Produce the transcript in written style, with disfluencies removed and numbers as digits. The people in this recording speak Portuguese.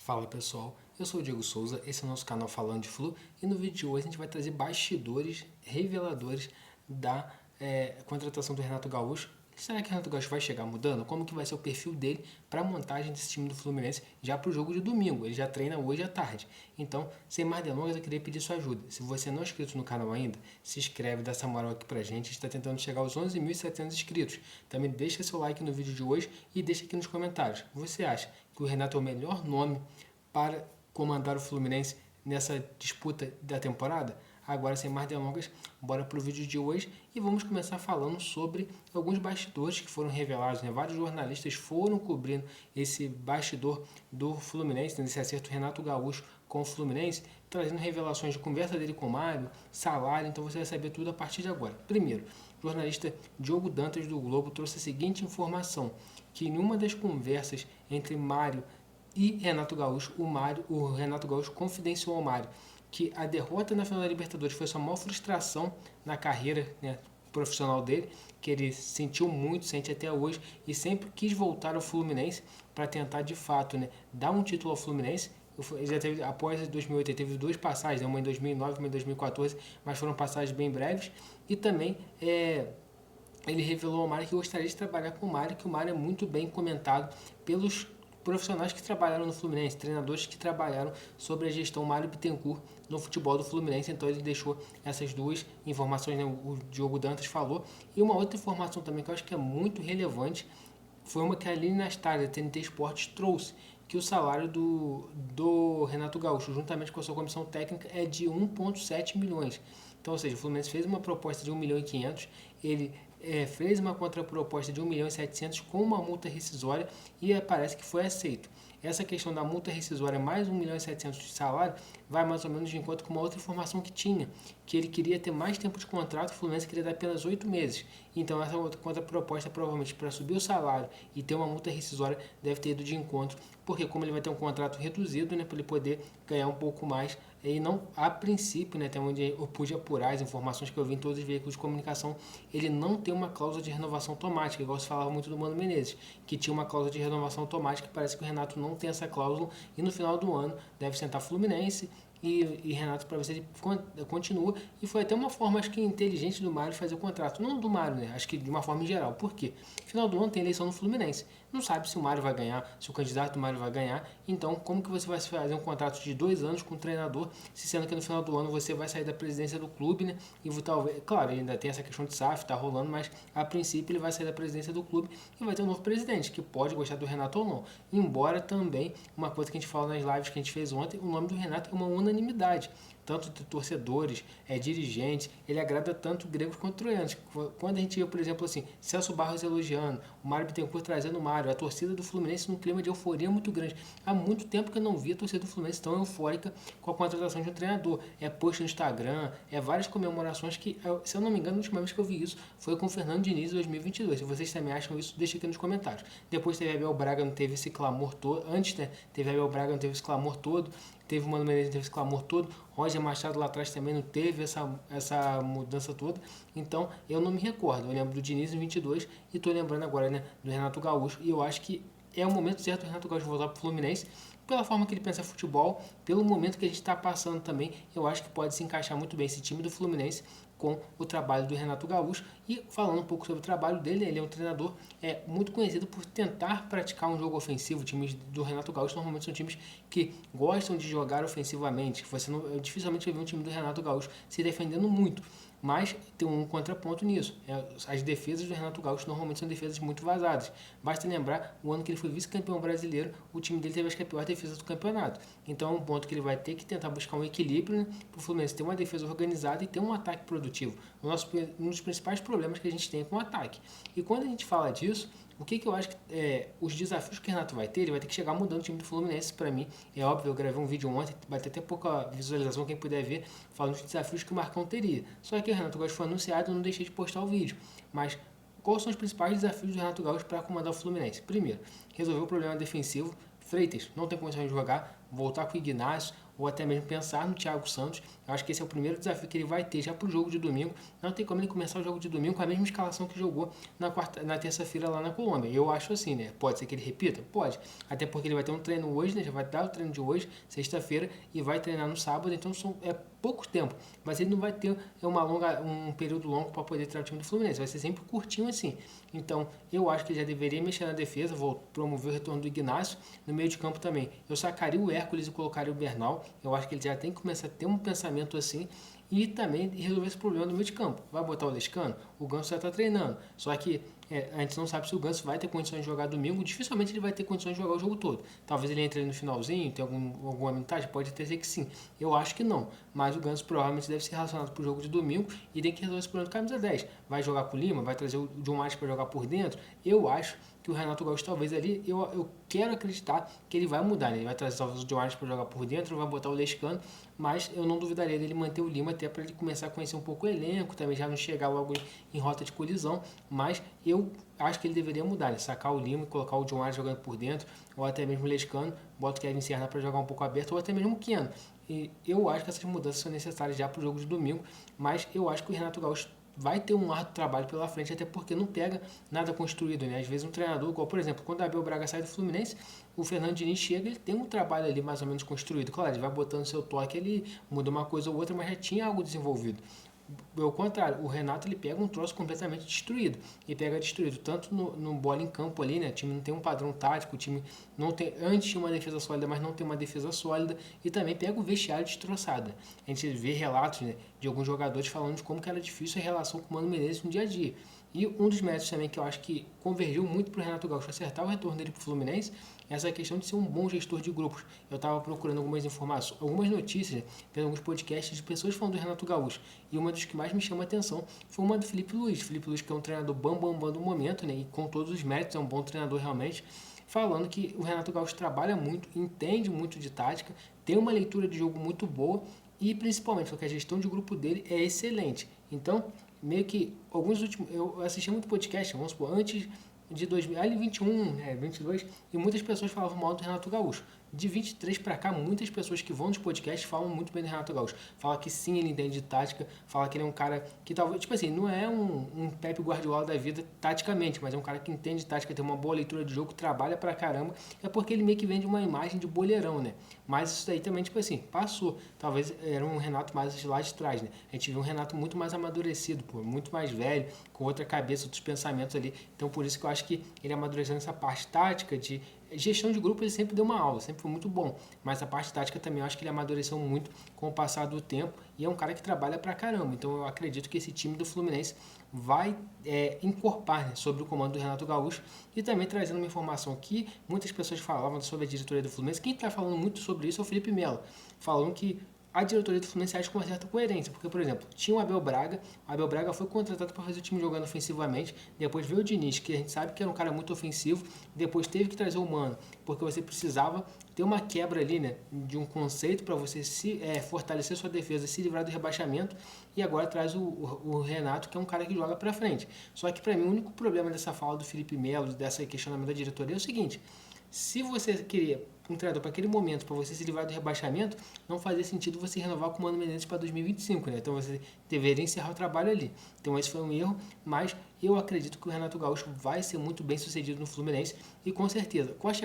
Fala pessoal, eu sou o Diego Souza, esse é o nosso canal Falando de Flu e no vídeo de hoje a gente vai trazer bastidores reveladores da contratação do Renato Gaúcho. Será que o Renato Gaúcho vai chegar mudando? Como que vai ser o perfil dele para a montagem desse time do Fluminense já para o jogo de domingo? Ele já treina hoje à tarde. Então, sem mais delongas, eu queria pedir sua ajuda. Se você não é inscrito no canal ainda, se inscreve, dá essa moral aqui pra gente. A gente está tentando chegar aos 11.700 inscritos. Também deixa seu like no vídeo de hoje e deixa aqui nos comentários. Você acha que o Renato é o melhor nome para comandar o Fluminense nessa disputa da temporada? Agora, sem mais delongas, bora para o vídeo de hoje e vamos começar falando sobre alguns bastidores que foram revelados, né? Vários jornalistas foram cobrindo esse bastidor do Fluminense, nesse acerto Renato Gaúcho com o Fluminense, trazendo revelações de conversa dele com o Mário, salário, então você vai saber tudo a partir de agora. Primeiro, o jornalista Diogo Dantas do Globo trouxe a seguinte informação, que em uma das conversas entre Mário e Renato Gaúcho, o Renato Gaúcho confidenciou ao Mário que a derrota na final da Libertadores foi sua maior frustração na carreira, né, profissional dele, que ele sentiu muito, sente até hoje, e sempre quis voltar ao Fluminense para tentar de fato, né, dar um título ao Fluminense. Ele já teve, após 2008, ele teve duas passagens, uma em 2009 e uma em 2014, mas foram passagens bem breves. E também ele revelou ao Mário que gostaria de trabalhar com o Mário, que o Mário é muito bem comentado pelos profissionais que trabalharam no Fluminense, treinadores que trabalharam sobre a gestão Mário Bittencourt no futebol do Fluminense. Então ele deixou essas duas informações, né, o Diogo Dantas falou. E uma outra informação também que eu acho que é muito relevante foi uma que a Aline Nastar, da TNT Esportes, trouxe, que o salário do Renato Gaúcho, juntamente com a sua comissão técnica, é de 1,7 milhões. Então, ou seja, o Fluminense fez uma proposta de 1 milhão e 500, ele fez uma contraproposta de 1 milhão e 700 com uma multa rescisória e parece que foi aceito. Essa questão da multa rescisória mais 1 milhão e 700 de salário vai mais ou menos de encontro com uma outra informação que tinha, que ele queria ter mais tempo de contrato, o Fluminense queria dar apenas 8 meses. Então essa outra contraproposta provavelmente para subir o salário e ter uma multa rescisória deve ter ido de encontro, porque como ele vai ter um contrato reduzido, né, para ele poder ganhar um pouco mais, e não, a princípio, né, até onde eu pude apurar as informações que eu vi em todos os veículos de comunicação, ele não tem uma cláusula de renovação automática, igual se falava muito do Mano Menezes, que tinha uma cláusula de renovação automática, parece que o Renato não tem essa cláusula, e no final do ano deve sentar Fluminense e Renato para ver se ele continua. E foi até uma forma, acho que inteligente do Mário fazer o contrato. Não do Mário, né? Acho que de uma forma em geral. Por quê? Final do ano tem eleição no Fluminense. Não sabe se o Mário vai ganhar, se o candidato do Mário vai ganhar. Então, como que você vai fazer um contrato de 2 anos com o treinador, se sendo que no final do ano você vai sair da presidência do clube, né? E talvez, claro, ele ainda tem essa questão de SAF, tá rolando, mas a princípio ele vai sair da presidência do clube e vai ter um novo presidente, que pode gostar do Renato ou não. Embora também, uma coisa que a gente fala nas lives que a gente fez ontem, o nome do Renato é uma unanimidade, tanto de torcedores, dirigentes, ele agrada tanto gregos quanto troianos. Quando a gente vê, por exemplo, assim, Celso Barros elogiando, o Mário Bittencourt trazendo o Mário, a torcida do Fluminense num clima de euforia muito grande. Há muito tempo que eu não vi a torcida do Fluminense tão eufórica com a contratação de um treinador. Post no Instagram, várias comemorações que, se eu não me engano, a última vez que eu vi isso foi com o Fernando Diniz em 2022. Se vocês também acham isso, deixa aqui nos comentários. Depois teve Abel Braga, não teve esse clamor todo. Antes, né, teve Abel Braga, não teve esse clamor todo. Teve o Mano Menezes, não teve esse clamor todo. Roger Machado lá atrás também não teve essa mudança toda. Então, eu não me recordo. Eu lembro do Diniz em 22 e estou lembrando agora, né, do Renato Gaúcho. E eu acho que é o momento certo do Renato Gaúcho voltar para o Fluminense, pela forma que ele pensa futebol, pelo momento que a gente está passando também. Eu acho que pode se encaixar muito bem esse time do Fluminense com o trabalho do Renato Gaúcho. E falando um pouco sobre o trabalho dele, ele é um treinador muito conhecido por tentar praticar um jogo ofensivo. Times do Renato Gaúcho normalmente são times que gostam de jogar ofensivamente. Você não, dificilmente vai ver um time do Renato Gaúcho se defendendo muito. Mas tem um contraponto nisso. As defesas do Renato Gaúcho normalmente são defesas muito vazadas. Basta lembrar, o ano que ele foi vice-campeão brasileiro, o time dele teve as piores defesas do campeonato. Então é um ponto que ele vai ter que tentar buscar um equilíbrio, né, para o Fluminense ter uma defesa organizada e ter um ataque produtivo. Um dos principais problemas que a gente tem é com o ataque. E quando a gente fala disso, o que eu acho que os desafios que o Renato vai ter, ele vai ter que chegar mudando o time do Fluminense. Para mim, é óbvio, eu gravei um vídeo ontem, vai ter até pouca visualização, quem puder ver, falando dos desafios que o Marcão teria. Só que o Renato Gaúcho foi anunciado, eu não deixei de postar o vídeo. Mas quais são os principais desafios do Renato Gaúcho para comandar o Fluminense? Primeiro, resolver o problema defensivo. Freitas não tem condição de jogar, voltar com o Ignacio ou até mesmo pensar no Thiago Santos. Eu acho que esse é o primeiro desafio que ele vai ter já para o jogo de domingo. Não tem como ele começar o jogo de domingo com a mesma escalação que jogou na terça-feira lá na Colômbia. Eu acho assim, né? Pode ser que ele repita? Pode. Até porque ele vai ter um treino hoje, né? Já vai dar o treino de hoje, sexta-feira, e vai treinar no sábado, então é pouco tempo. Mas ele não vai ter um período longo para poder treinar o time do Fluminense. Vai ser sempre curtinho assim. Então, eu acho que ele já deveria mexer na defesa, vou promover o retorno do Ignacio. No meio de campo também, eu sacaria o Hércules e colocaria o Bernal. Eu acho que ele já tem que começar a ter um pensamento assim e também resolver esse problema do meio de campo. Vai botar o Lescano? O Ganso já está treinando. Só que a gente não sabe se o Ganso vai ter condições de jogar domingo. Dificilmente ele vai ter condições de jogar o jogo todo. Talvez ele entre no finalzinho, tem alguma vantagem? Pode ter ser que sim. Eu acho que não. Mas o Ganso provavelmente deve ser relacionado para o jogo de domingo e tem que resolver esse problema do camisa 10. Vai jogar com o Lima? Vai trazer o John Mares para jogar por dentro? Eu acho que o Renato Gaúcho talvez ali, eu quero acreditar que ele vai mudar, né? Ele vai trazer talvez o John Mares para jogar por dentro, vai botar o Lescano, mas eu não duvidaria dele manter o Lima até para ele começar a conhecer um pouco o elenco, também já não chegar logo em rota de colisão, mas eu acho que ele deveria mudar, né? Sacar o Lima e colocar o John Mares jogando por dentro, ou até mesmo o Lescano, bota o Kevin Serna para jogar um pouco aberto, ou até mesmo o Keno. E eu acho que essas mudanças são necessárias já para o jogo de domingo, mas eu acho que o Renato Gaúcho vai ter um árduo trabalho pela frente, até porque não pega nada construído, né? Às vezes um treinador, igual por exemplo, quando o Abel Braga sai do Fluminense, o Fernando Diniz chega, ele tem um trabalho ali mais ou menos construído. Claro, ele vai botando seu toque, ele muda uma coisa ou outra, mas já tinha algo desenvolvido. Ao contrário, o Renato ele pega um troço completamente destruído. E pega destruído tanto no bola em campo ali, né? O time não tem um padrão tático, o time não tem. Antes tinha uma defesa sólida, mas não tem uma defesa sólida. E também pega o vestiário destroçado. A gente vê relatos, né, de alguns jogadores falando de como que era difícil a relação com o Mano Menezes no dia a dia. E um dos méritos também que eu acho que convergiu muito para o Renato Gaúcho acertar o retorno dele para o Fluminense é essa questão de ser um bom gestor de grupos. Eu estava procurando algumas informações, algumas notícias, né, vendo alguns podcasts de pessoas falando do Renato Gaúcho. E uma das que mais me chama a atenção foi uma do Felipe Luiz. Felipe Luiz, que é um treinador bam do momento, né, e com todos os méritos, é um bom treinador realmente, falando que o Renato Gaúcho trabalha muito, entende muito de tática, tem uma leitura de jogo muito boa e principalmente porque a gestão de grupo dele é excelente. Então, meio que eu assisti muito podcast, vamos supor, antes de 2021, 22, e muitas pessoas falavam mal do Renato Gaúcho. De 23 para cá, muitas pessoas que vão nos podcasts falam muito bem do Renato Gaúcho. Fala que sim, ele entende de tática, fala que ele é um cara que talvez, tipo assim, não é um Pep Guardiola da vida taticamente, mas é um cara que entende de tática, tem uma boa leitura de jogo, trabalha pra caramba. É porque ele meio que vende uma imagem de boleirão, né? Mas isso daí também, tipo assim, passou. Talvez era um Renato mais lá de trás, né? A gente viu um Renato muito mais amadurecido, pô, muito mais velho, com outra cabeça, outros pensamentos ali. Então, por isso que eu acho que ele amadureceu nessa parte tática de gestão de grupo. Ele sempre deu uma aula, sempre foi muito bom, mas a parte tática também eu acho que ele amadureceu muito com o passar do tempo e é um cara que trabalha pra caramba. Então eu acredito que esse time do Fluminense vai encorpar, né, sobre o comando do Renato Gaúcho. E também trazendo uma informação que muitas pessoas falavam sobre a diretoria do Fluminense. Quem está falando muito sobre isso é o Felipe Melo, falando que a diretoria do Fluminense age com uma certa coerência, porque, por exemplo, tinha o Abel Braga foi contratado para fazer o time jogando ofensivamente, depois veio o Diniz, que a gente sabe que era um cara muito ofensivo, depois teve que trazer o Mano, porque você precisava ter uma quebra ali, né, de um conceito para você fortalecer sua defesa, se livrar do rebaixamento, e agora traz o Renato, que é um cara que joga para frente. Só que, para mim, o único problema dessa fala do Felipe Melo, dessa questionamento da diretoria é o seguinte: se você queria um treinador para aquele momento, para você se livrar do rebaixamento, não fazia sentido você renovar com o Mano Menezes para 2025, né? Então você deveria encerrar o trabalho ali. Então esse foi um erro, mas eu acredito que o Renato Gaúcho vai ser muito bem sucedido no Fluminense e com certeza, com a